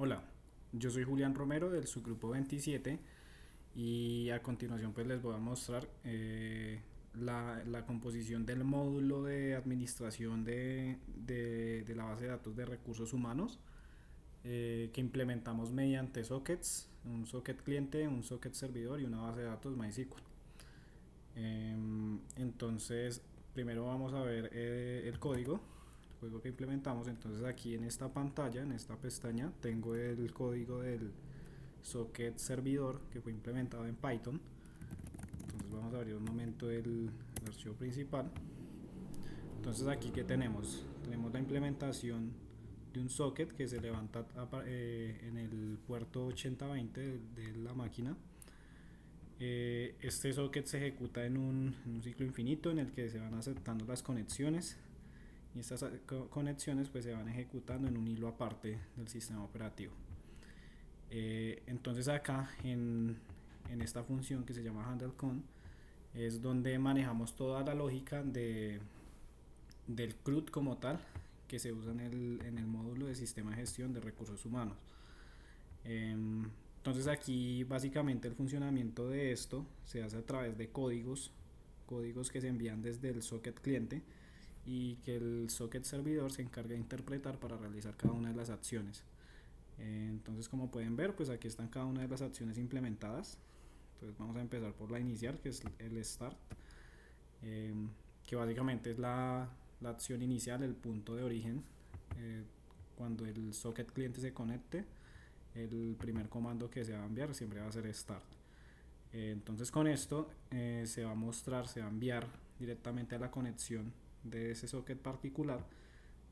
Hola, yo soy Julián Romero del subgrupo 27 y a continuación pues les voy a mostrar la composición del módulo de administración de la base de datos de recursos humanos que implementamos mediante sockets, un socket cliente, un socket servidor y una base de datos MySQL. Entonces, primero vamos a ver el código que implementamos. Entonces, aquí en esta pantalla, en esta pestaña, tengo el código del socket servidor que fue implementado en Python. Entonces, vamos a abrir un momento el archivo principal. Entonces, aquí que tenemos la implementación de un socket que se levanta en el puerto 8020 de la máquina. Este socket se ejecuta en un ciclo infinito en el que se van aceptando las conexiones y estas conexiones pues se van ejecutando en un hilo aparte del sistema operativo. Entonces acá en esta función que se llama handleCon es donde manejamos toda la lógica del CRUD como tal que se usa en el módulo de sistema de gestión de recursos humanos. Entonces aquí básicamente el funcionamiento de esto se hace a través de códigos que se envían desde el socket cliente y que el socket servidor se encarga de interpretar para realizar cada una de las acciones. Entonces como pueden ver pues aquí están cada una de las acciones implementadas. Entonces vamos a empezar por la inicial, que es el start, eh, que básicamente es la acción inicial, el punto de origen. eh, Cuando el socket cliente se conecte, el primer comando que se va a enviar siempre va a ser start. Entonces con esto se va a mostrar, se va a enviar directamente a la conexión de ese socket particular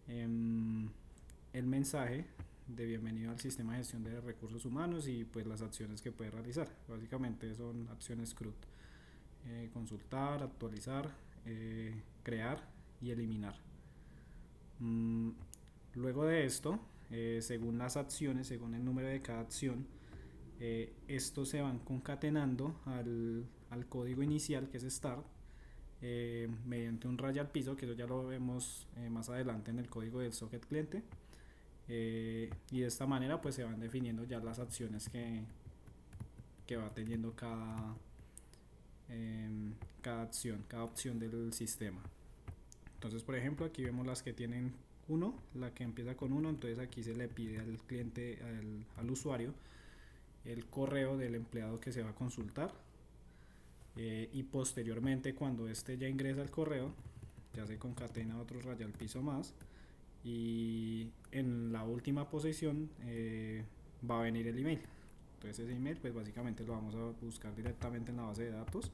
el mensaje de bienvenido al sistema de gestión de recursos humanos y pues las acciones que puede realizar. Básicamente son acciones CRUD: consultar, actualizar, crear y eliminar. Mm, Luego de esto, según las acciones, según el número de cada acción, estos se van concatenando al código inicial que es start, mediante un raya al piso, que eso ya lo vemos más adelante en el código del socket cliente. Y de esta manera pues se van definiendo ya las acciones que va teniendo cada opción del sistema. Entonces, por ejemplo, aquí vemos las que tienen uno, la que empieza con uno. Entonces aquí se le pide al cliente, al usuario, el correo del empleado que se va a consultar, y posteriormente cuando este ya ingresa el correo ya se concatena otro raya al piso más y en la última posición va a venir el email. Entonces ese email pues básicamente lo vamos a buscar directamente en la base de datos,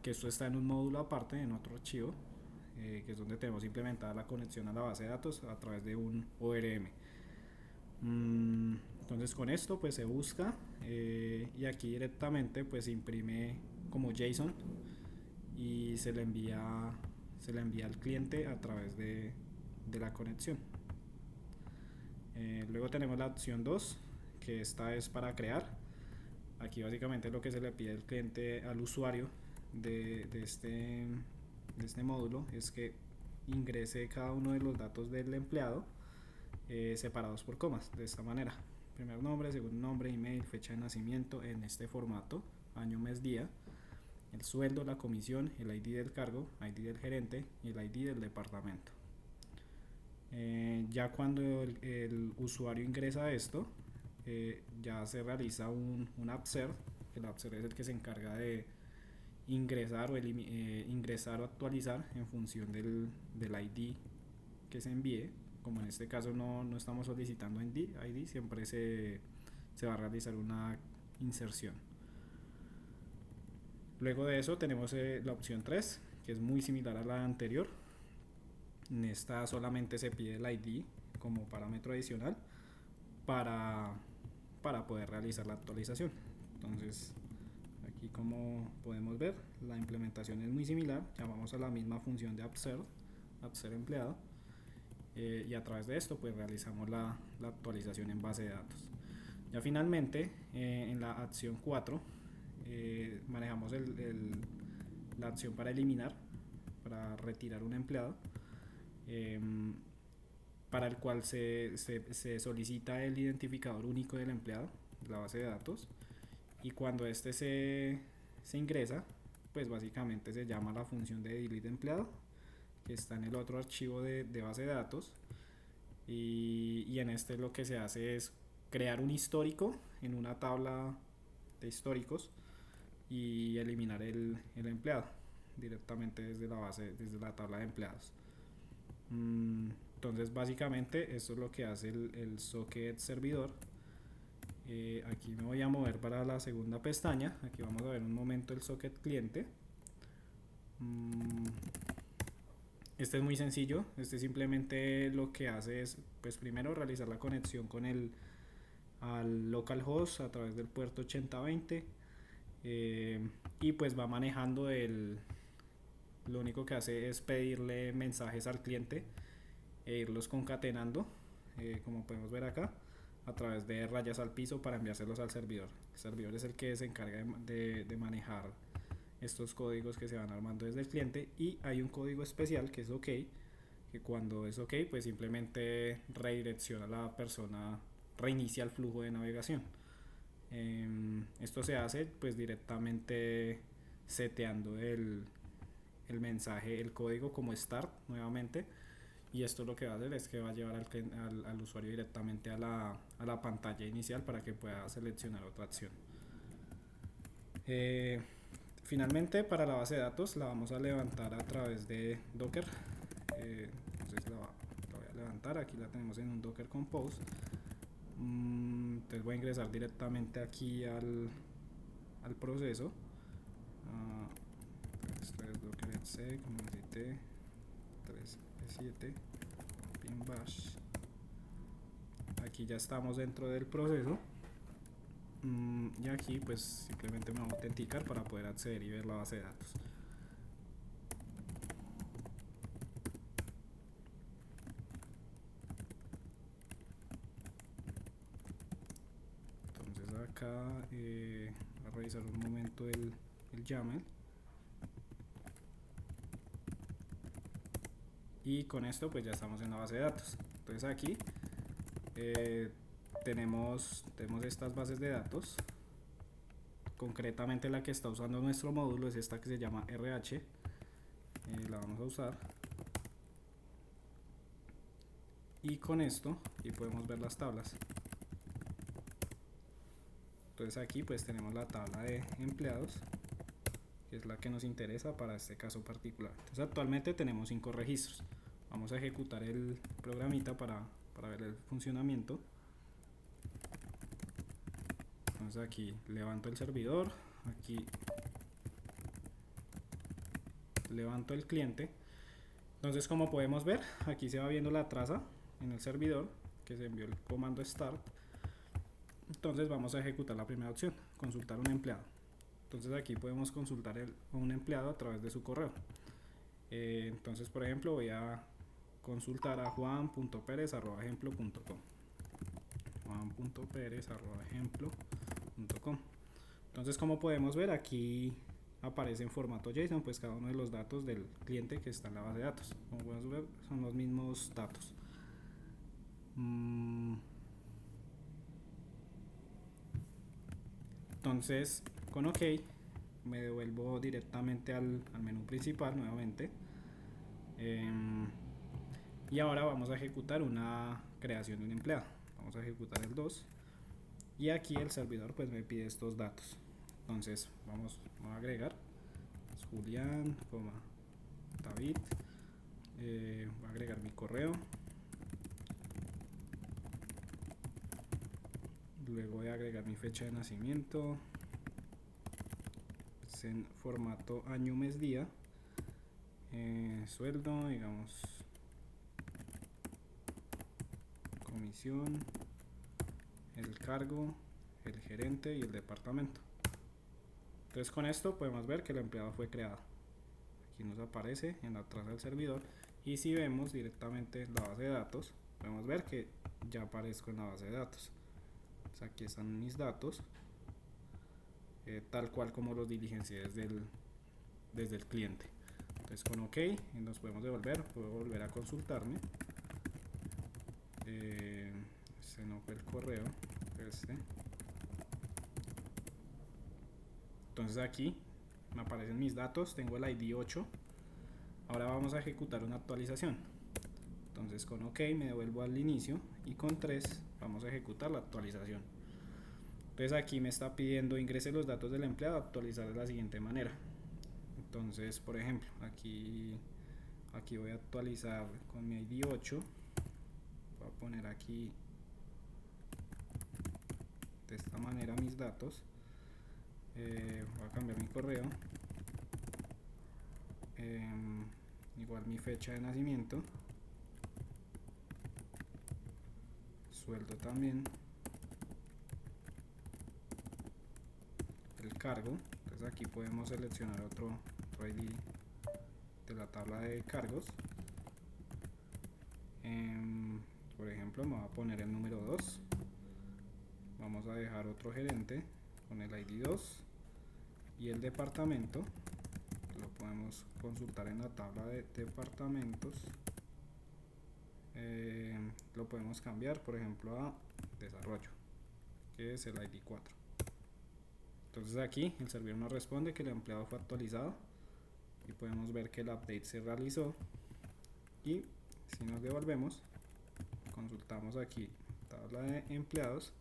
que esto está en un módulo aparte, en otro archivo, que es donde tenemos implementada la conexión a la base de datos a través de un ORM. Entonces con esto pues se busca, y aquí directamente pues se imprime como JSON y se le envía al cliente a través de la conexión. Luego tenemos la opción 2, que esta es para crear. Aquí básicamente lo que se le pide al cliente, al usuario de este módulo, es que ingrese cada uno de los datos del empleado, separados por comas, de esta manera: primer nombre, segundo nombre, email, fecha de nacimiento en este formato, año, mes, día, el sueldo, la comisión, el ID del cargo, ID del gerente y el ID del departamento. Ya cuando el usuario ingresa a esto, ya se realiza un upsert. El upsert es el que se encarga de ingresar o actualizar en función del ID que se envíe. Como en este caso no estamos solicitando ID, siempre se va a realizar una inserción. Luego de eso tenemos la opción 3, que es muy similar a la anterior. En esta solamente se pide el ID como parámetro adicional para, para poder realizar la actualización. Entonces aquí, como podemos ver, la implementación es muy similar. Llamamos a la misma función de upsert empleado, y a través de esto pues realizamos la actualización en base de datos. Ya finalmente, en la acción 4, manejamos la acción para eliminar, para retirar un empleado. para el cual se solicita el identificador único del empleado, la base de datos, y cuando este se ingresa, pues básicamente se llama la función de delete empleado, que está en el otro archivo de base de datos, y en este lo que se hace es crear un histórico en una tabla de históricos y eliminar el empleado directamente desde la base, desde la tabla de empleados. Entonces básicamente esto es lo que hace el socket servidor. Aquí me voy a mover para la segunda pestaña. Aquí vamos a ver un momento el socket cliente. Este es muy sencillo. Este simplemente lo que hace es, pues primero realizar la conexión con al localhost a través del puerto 8020, y pues va manejando lo único que hace es pedirle mensajes al cliente e irlos concatenando, como podemos ver acá, a través de rayas al piso para enviárselos al servidor. El servidor es el que se encarga de manejar estos códigos que se van armando desde el cliente, y hay un código especial que es OK, que cuando es OK pues simplemente redirecciona a la persona, reinicia el flujo de navegación. Esto se hace pues directamente seteando el mensaje, el código como start nuevamente, y esto lo que va a hacer es que va a llevar al usuario directamente a la pantalla inicial para que pueda seleccionar otra acción. Finalmente, para la base de datos la vamos a levantar a través de Docker. Entonces la voy a levantar, aquí la tenemos en un Docker Compose. Entonces voy a ingresar directamente aquí al proceso. Esto es docker etc, como necesité 3.7 pin bash. Aquí ya estamos dentro del proceso, y aquí pues simplemente me voy a autenticar para poder acceder y ver la base de datos. Entonces acá voy a revisar un momento el YAML, y con esto pues ya estamos en la base de datos. Entonces aquí tenemos estas bases de datos. Concretamente la que está usando nuestro módulo es esta que se llama RH. La vamos a usar, y con esto y podemos ver las tablas. Entonces aquí pues tenemos la tabla de empleados, que es la que nos interesa para este caso particular. Entonces actualmente tenemos 5 registros. Vamos a ejecutar el programita para ver el funcionamiento. Entonces aquí levanto el servidor, aquí levanto el cliente. Entonces, como podemos ver, aquí se va viendo la traza en el servidor que se envió el comando start. Entonces vamos a ejecutar la primera opción, consultar un empleado. Entonces aquí podemos consultar a un empleado a través de su correo. Entonces, por ejemplo, voy a consultar a juan.perez@ejemplo.com, juan.perez@ejemplo.com. Entonces, como podemos ver, aquí aparece en formato JSON pues cada uno de los datos del cliente que está en la base de datos. Como podemos ver, son los mismos datos. Entonces, con OK me devuelvo directamente al menú principal nuevamente, y ahora vamos a ejecutar una creación de un empleado. Vamos a ejecutar el 2, y aquí el servidor pues me pide estos datos. Entonces vamos a agregar Julián, David, voy a agregar mi correo, luego voy a agregar mi fecha de nacimiento, pues en formato año, mes, día, sueldo, digamos, comisión, el cargo, el gerente y el departamento. Entonces con esto podemos ver que el empleado fue creado. Aquí nos aparece en la traza del servidor, y si vemos directamente la base de datos podemos ver que ya aparezco en la base de datos. Entonces aquí están mis datos, tal cual como los diligencié desde el cliente. Entonces con OK nos podemos devolver, puedo volver a consultarme. Este no fue el correo, este. Entonces aquí me aparecen mis datos, tengo el ID 8. Ahora vamos a ejecutar una actualización. Entonces con OK me devuelvo al inicio y con 3 vamos a ejecutar la actualización. Entonces aquí me está pidiendo ingrese los datos del empleado, actualizar de la siguiente manera. Entonces, por ejemplo, aquí voy a actualizar con mi ID 8. Voy a poner aquí de esta manera mis datos. Voy a cambiar mi correo. Igual mi fecha de nacimiento. Sueldo también. El cargo. Entonces aquí podemos seleccionar otro ID de la tabla de cargos. Por ejemplo, me voy a poner el número 2. Vamos a dejar otro gerente con el ID 2 y el departamento lo podemos consultar en la tabla de departamentos. Lo podemos cambiar, por ejemplo, a desarrollo, que es el ID 4. Entonces aquí el servidor nos responde que el empleado fue actualizado y podemos ver que el update se realizó. Y si nos devolvemos, consultamos aquí tabla de empleados.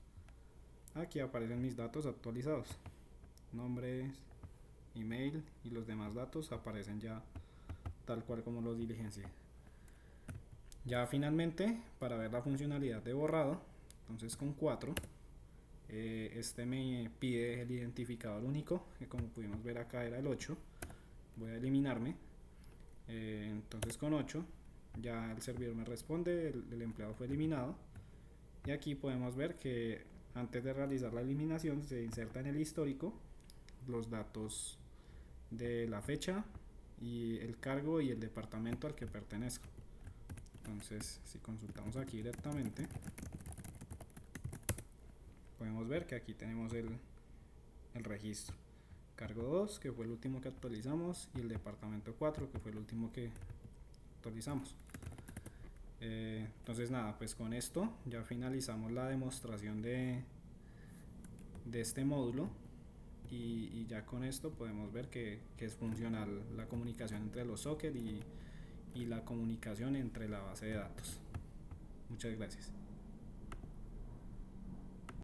Aquí aparecen mis datos actualizados, nombres, email y los demás datos aparecen ya tal cual como los diligencié. Ya finalmente, para ver la funcionalidad de borrado, entonces con 4, este me pide el identificador único, que como pudimos ver acá era el 8. Voy a eliminarme. Entonces con 8 ya el servidor me responde, el empleado fue eliminado. Y aquí podemos ver que antes de realizar la eliminación se inserta en el histórico los datos de la fecha y el cargo y el departamento al que pertenezco. Entonces si consultamos aquí directamente podemos ver que aquí tenemos el registro. Cargo 2, que fue el último que actualizamos, y el departamento 4, que fue el último que actualizamos. Entonces nada, pues con esto ya finalizamos la demostración de este módulo y ya con esto podemos ver que es funcional la comunicación entre los sockets y la comunicación entre la base de datos. Muchas gracias.